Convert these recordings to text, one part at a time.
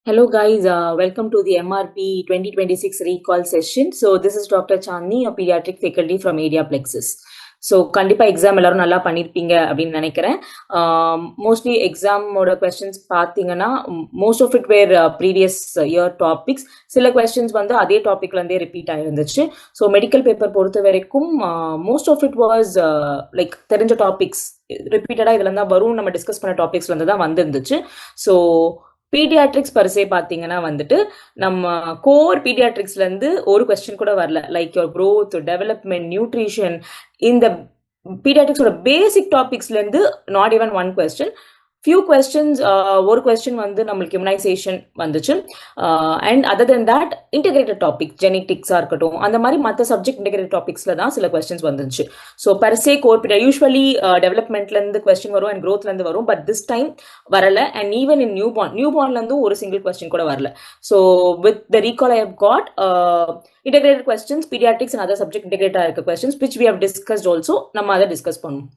Hello guys, welcome to the MRB 2026 recall session. So this is Dr. Chandni, a pediatric faculty from ADRPLEXUS. So கண்டிப்பா exam எல்லாரும் நல்லா பண்ணிருப்பீங்க அப்படின்னு நினைக்கிறேன். Mostly எக்ஸாமோட கொஸ்டின்ஸ் பார்த்தீங்கன்னா most of it were previous year topics. சில questions வந்து அதே டாபிக்ல இருந்தே ரிப்பீட் ஆயிருந்துச்சு. ஸோ மெடிக்கல் பேப்பர் பொறுத்த வரைக்கும் most of it was like தெரிஞ்ச டாபிக்ஸ் ரிப்பீட்டடா இதுல இருந்தா வரும், நம்ம டிஸ்கஸ் பண்ண டாபிக்ஸ்ல இருந்து தான் வந்துருந்துச்சு. ஸோ பீடியாட்ரிக்ஸ் பரிசே பார்த்தீங்கன்னா வந்துட்டு நம்ம கோர் பீடியாட்ரிக்ஸ்ல இருந்து ஒரு கொஸ்டின் கூட வரல. Like your growth, development, nutrition, இந்த பீடியாட்ரிக்ஸோட பேசிக் டாபிக்ஸ்ல இருந்து not even one question. Few questions, ஒரு கொஸ்டின் வந்து நம்மளுக்கு இம்யூனைசேஷன் வந்துச்சு. And other then that integrated topic ஜெனட்டிக்ஸாக இருக்கட்டும், அந்த மாதிரி மற்ற சப்ஜெக்ட் இன்டெகிரேட்டட் டாபிக்ஸில் தான் சில கொஸ்டின்ஸ் வந்துச்சு. So per se core period usually டெவலப்மெண்ட்லேருந்து கொஸ்டின் வரும் அண்ட் க்ரோத்லேருந்து வரும், பட் திஸ் டைம் வரல. அண்ட் ஈவன் இன் நியூபார்ன்லேருந்து ஒரு சிங்கிள் கொஸ்டின் கூட வரல. So with the recall I have got integrated questions, pediatrics and other subject integrated இருக்க questions which we have discussed also, நம்ம அதை டிஸ்கஸ் பண்ணுவோம்.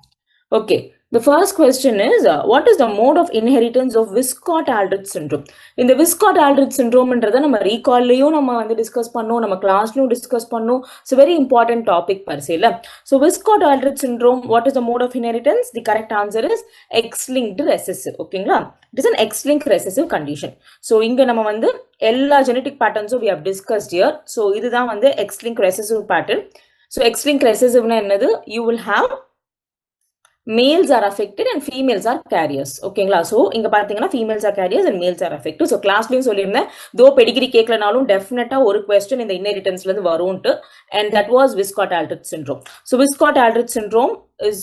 Okay, the first question is what is the mode of inheritance of Wiskott-Aldrich syndrome? இந்த Wiskott-Aldrich syndromeன்றதை நம்ம ரீகால்லையும் நம்ம வந்து discuss பண்ணோம், நம்ம கிளாஸ்லையும் டிஸ்கஸ் பண்ணோம். It's a very important topic பர்சேல. So Wiskott-Aldrich syndrome, what is the mode of inheritance? The correct answer is X-linked recessive. ஓகேங்களா, it is an X-linked recessive condition. So இங்க நம்ம வந்து எல்லா genetic patterns we have discussed here. So இதுதான் வந்து X-linked recessive pattern. So X-linked recessive னா என்னது? You will have males are affected and females are carriers. ஓகேங்களா, ஸோ இங்க பாத்தீங்கன்னா females are carriers and males are affected. So கிளாஸ்லயும் சொல்லியிருந்தேன், though Pedigree கேட்கலனாலும் டெஃபினட்டா ஒரு கொஸ்டின் இந்த இன்ஹெரிட்டன்ஸ்ல இருந்து வரும்ட்டு. And that was Wiskott-Aldrich syndrome. So Wiskott-Aldrich syndrome is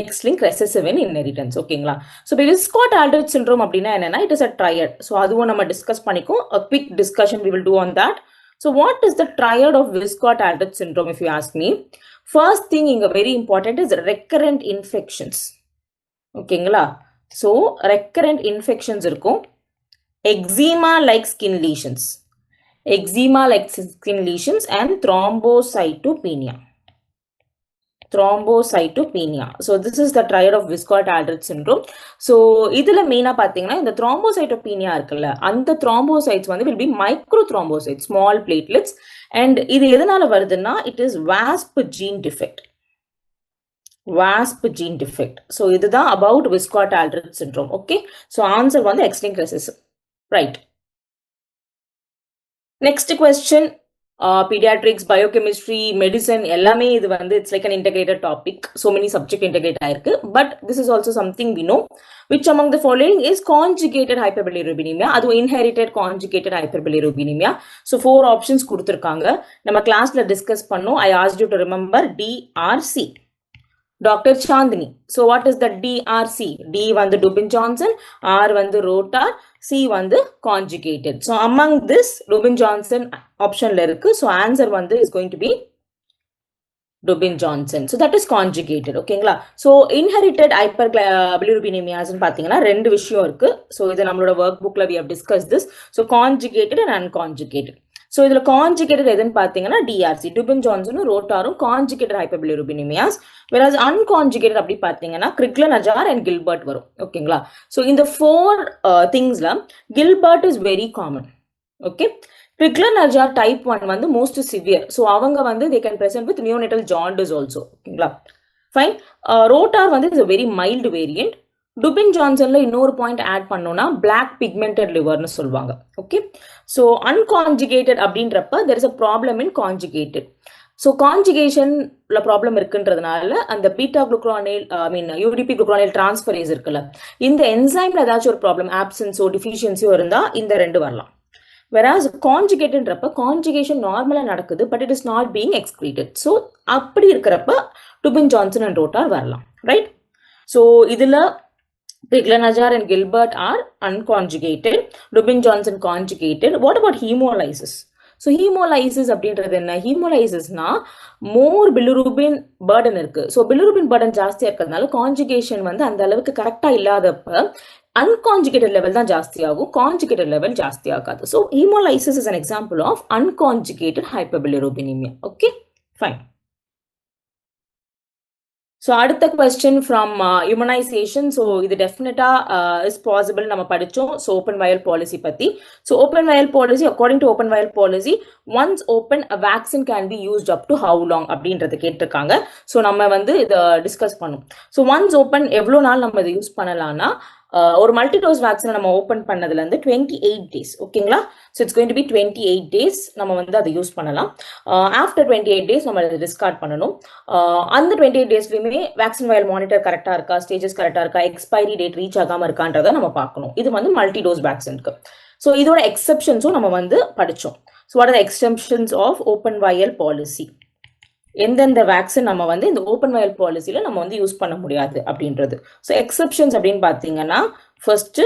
X-linked recessive in inheritance. ஓகேங்களா, ஸோ Wiskott-Aldrich syndrome அப்படின்னா என்னன்னா, it is a triad. So அதுவும் நம்ம டிஸ்கஸ் பண்ணிக்கோ. A quick discussion we will do on that. So what is the triad of Wiskott-Aldrich syndrome if you ask me? First thing inga very important is recurrent infections. ஓகேங்களா, so recurrent infections இருக்கும். Eczema like skin lesions, and thrombocytopenia. So this is the triad of Wiskott-Aldrich syndrome. So இதுல மெயினா பாத்தீங்கன்னா இந்த thrombocytopenia இருக்குல்ல, அந்த thrombocytes வந்து will be microthrombocytes, small platelets. And இது எதனால வருதுன்னா, it is WASP gene defect. So இதுதான் about Wiskott-Aldrich syndrome. Okay, so answer வந்து X-linked recessive, right? Next question, pediatrics, biochemistry, medicine எல்லாமே இது வந்து it's like an integrated topic. So many subject integrate ஆயிருக்கு. But this is also something we know. Which among the following is conjugated hyperbilirubinemia? அது inherited conjugated hyperbilirubinemia. So 4 options கொடுத்திருக்காங்க. நம்ம கிளாஸ்ல discuss பண்ணோம். I asked you to remember DRC. Dr. Chandni. So what is the DRC? D வந்து Dubin-Johnson, R வந்து rotar, C வந்து conjugated. So among this Dubin-Johnson optionல இருக்கு. So answer வந்து is going to be Dubin-Johnson. So that is conjugated. ஓகேங்களா, so inherited hyperbilirubinemia பாத்தீங்கன்னா ரெண்டு விஷயம் இருக்கு. So இது நம்மளோட ஒர்க் புக்ல we have discussed this. So conjugated and unconjugated. So இதுல conjugated எதுன்னு பாத்தீங்கன்னா DRC, Dubin-Johnson, rotarum, conjugated hyperbilirubinemia. Whereas unconjugated அப்படி பாத்தீங்கன்னா Crigler-Najjar and Gilbert வரும். ஓகேங்களா, so இந்த 4 thingsல Gilbert is very common. Okay, Crigler-Najjar type 1 வந்து most severe. So அவங்க வந்து they can present with neonatal jaundice also. ஓகேங்களா, fine. rotar வந்து is a very mild variant. Dubin-Johnsonல இன்னொரு பாயிண்ட் ஆட் பண்ணோம்னா black pigmented liverன்னு சொல்லுவாங்க. ஓகே, ஸோ unconjugated அப்படின்றப்ப there is a problem in conjugated. So கான்ஜுகேஷன்ல ப்ராப்ளம் இருக்குன்றதுனால அந்த beta glucuronyl UDP glucuronyl transferase இருக்குல்ல, இந்த என்சைம்ல ஏதாச்சும் ஒரு ப்ராப்ளம், ஆப்சன்ஸோ டிஃபிஷியன்சியோ இருந்தா இந்த ரெண்டு வரலாம். Whereas conjugateன்றப்ப கான்ஜுகேஷன் நார்மலா நடக்குது, but it is not being excreted. So அப்படி இருக்கிறப்ப Dubin-Johnson and rotar வரலாம், ரைட்? ஸோ இதுல Crigler-Najjar and Gilbert are unconjugated, Dubin-Johnson conjugated. What about hemolysis? So hemolysis அப்படின்றது என்ன? ஹீமோலைசிஸ்னா மோர் பிலிரூபின் பர்டன் இருக்கு. ஸோ பிலிரூபின் பர்டன் ஜாஸ்தியா இருக்கிறதுனால கான்ஜுகேஷன் வந்து அந்த அளவுக்கு கரெக்டா இல்லாதப்ப unconjugated level தான் ஜாஸ்தி ஆகும், conjugated level ஜாஸ்தி ஆகாது. So hemolysis is an example of unconjugated hyperbilirubinemia. Okay, fine. So அடுத்த question from immunization. So இது definitely is possible நம்ம படிச்சோம். So open vial policy பத்தி. So open vial policy, according to open vial policy, once open a vaccine can be used up to how long அப்படின்றது கேட்டிருக்காங்க. So நம்ம வந்து இதை discuss பண்ணும். So once open எவ்வளோ நாள் நம்ம இதை யூஸ் பண்ணலாம்னா ஒரு மல்டிடோஸ் வேக்சினை நம்ம ஓப்பன் பண்ணதுல இருந்து 28 days ஓகேங்களா. So it's going to be 28 days நம்ம வந்து அதை யூஸ் பண்ணலாம். ஆஃப்டர் 28 days நம்ம அதை டிஸ்கார்ட் பண்ணணும். அந்த 28 daysலையுமே வேக்சின் வயல் மானிட்டர் கரெக்டாக இருக்கா, ஸ்டேஜஸ் கரெக்டாக இருக்கா, எக்ஸ்பைரி டேட் ரீச் ஆகாமல் இருக்கான்றதை நம்ம பார்க்கணும். இது வந்து மல்டிடோஸ் வேக்சினுக்கு. ஸோ இதோட எக்ஸப்ஷன்ஸும் நம்ம வந்து படித்தோம். So what are the exceptions of open vial policy? எந்தெந்த வேக்சின் நம்ம வந்து இந்த ஓப்பன் வயல் பாலிசியில் நம்ம வந்து யூஸ் பண்ண முடியாது அப்படின்றது. ஸோ எக்ஸப்ஷன்ஸ் அப்படின்னு பார்த்தீங்கன்னா ஃபர்ஸ்ட்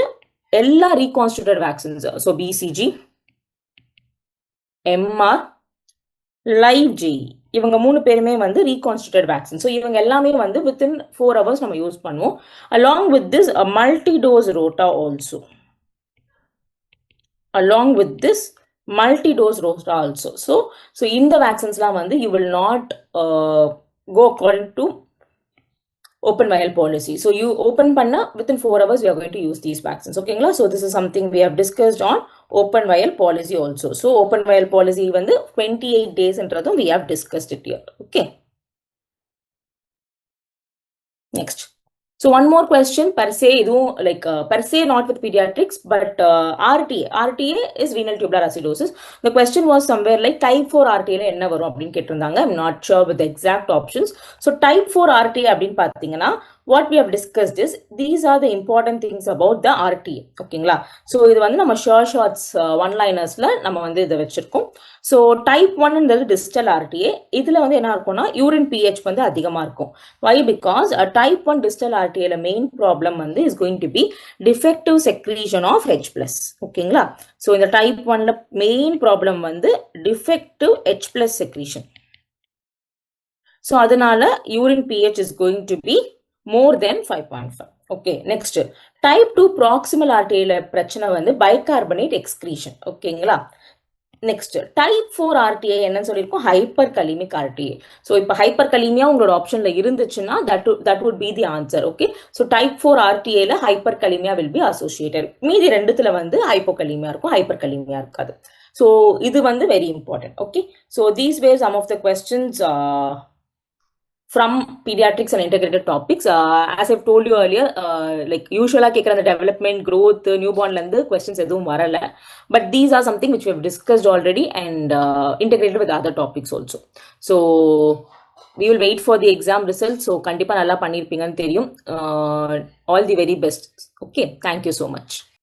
எல்லா reconstituted vaccines, so BCG, MR, live JE, இவங்க 3 பேருமே வந்து ரீகான்ஸ்டியூட்டட் வேக்சின். ஸோ இவங்க எல்லாமே வந்து வித்தின் 4 hours நம்ம யூஸ் பண்ணுவோம். Along with this multi dose rota also, along with this multi-dose roster also. So in the vaccines la vandu you will not go according to open vial policy. So you open panna within 4 hours we are going to use these vaccines. Okay, so this is something we have discussed on open vial policy also. So open vial policy vandu 28 days entradum we have discussed it here. Okay, next. So one more question, per se, per se not with pediatrics, but RTA is renal tubular acidosis. The question was somewhere like type 4 RTA enna varum appdin ketirundanga. I'm not sure with the exact options. So type 4 RTA appdin pathina, what we have discussed is these are the important things about the RTA. Okay, so இது வந்து நம்ம shorts one linersல நம்ம வந்து இதை வச்சிருக்கோம். So type 1 ன்றது distal RTA. இதுல வந்து என்ன இருக்கும்னா urine pH வந்து அதிகமா இருக்கும். Why? Because a type 1 distal RTA ல main problem வந்து is going to be defective secretion of H+. ஓகேங்களா? So இந்த type 1 ல main problem வந்து defective H+ secretion. So அதனால urine pH is going to be more than 5.5. Okay, next type 2 proximal RTA ல பிரச்சனை வந்து bicarbonate excretion. ஓகேங்களா? Next type 4 RTA என்னன்னு சொல்லிருக்கோம், hyperkalemic RTA. So இப்போ hyperkalemia உங்களோட ஆப்ஷன்ல இருந்துச்சுன்னா that would be the answer. Okay, so type 4 RTA ல hyperkalemia will be associated. மீதி ரெண்டுத்துல வந்து hypokalemia இருக்கும், hyperkalemia இருக்காது. So இது வந்து very important. Okay, so these were some of the questions from pediatrics and integrated topics. As I've told you earlier, like usually கேக்குற அந்த development, growth, newborn லந்து questions எதுவும் வரல. But these are something which we have discussed already and integrated with other topics also. So we will wait for the exam results. So கண்டிப்பா நல்லா பண்ணிருப்பீங்கன்னு தெரியும். All the very best. Okay, thank you so much.